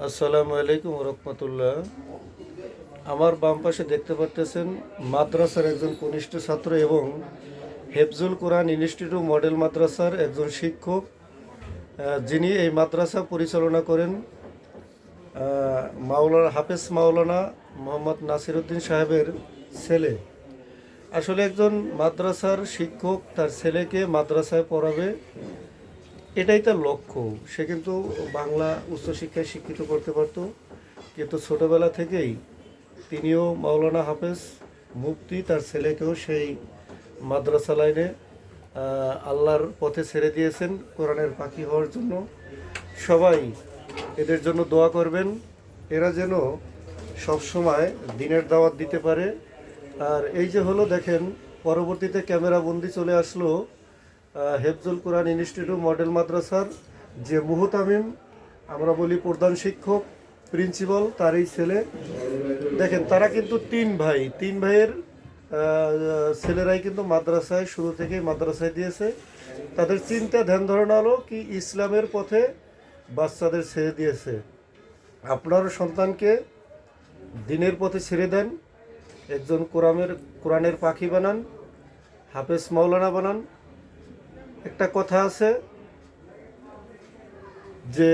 আসসালামু আলাইকুম রহমতুল্লাহ। আমার বাম পাশে দেখতে পারতেছেন মাদ্রাসার একজন কনিষ্ঠ ছাত্র এবং হেফজুল কোরআন ইনস্টিটিউট মডেল মাদ্রাসার একজন শিক্ষক, যিনি এই মাদ্রাসা পরিচালনা করেন, মাওলানা হাফেজ মাওলানা মোহাম্মদ নাসিরউদ্দিন সাহেবের ছেলে। আসলে একজন মাদ্রাসার শিক্ষক তার ছেলেকে মাদ্রাসায় পড়াবে, এটাই তার লক্ষ্য। সে কিন্তু বাংলা উচ্চশিক্ষায় শিক্ষিত করতে পারত, কিন্তু ছোটোবেলা থেকেই তিনিও মাওলানা হাফেজ মুফতি তার ছেলেকেও সেই মাদ্রাসা লাইনে আল্লাহর পথে ছেড়ে দিয়েছেন কোরআনের পাখি হওয়ার জন্য। সবাই এদের জন্য দোয়া করবেন, এরা যেন সবসময় দিনের দাওয়াত দিতে পারে। আর এই যে হলো দেখেন, পরবর্তীতে ক্যামেরা বন্দি চলে আসলো হেফজুল কোরআন ইনস্টিটিউট মডেল মাদ্রাসার যে মুহতামিম, আমরা বলি প্রধান শিক্ষক, প্রিন্সিপাল, তার এই ছেলে। দেখেন তারা কিন্তু তিন ভাইয়ের ছেলেরাই কিন্তু মাদ্রাসায় শুরু থেকেই মাদ্রাসায় দিয়েছে। তাদের চিন্তা ধ্যান ধারণা হলো কি ইসলামের পথে বাচ্চাদের ছেড়ে দিয়েছে। আপনারও সন্তানকে দিনের পথে ছেড়ে দেন, একজন কোরআনের পাখি বানান, হাফেজ মাওলানা বানান। একটা কথা আছে যে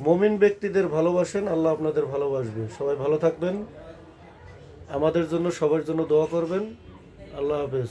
মুমিন ব্যক্তিদের ভালোবাসেন, আল্লাহ আপনাদের ভালোবাসবে। সবাই ভালো থাকবেন, আমাদের জন্য সবার জন্য দোয়া করবেন। আল্লাহ হাফেজ।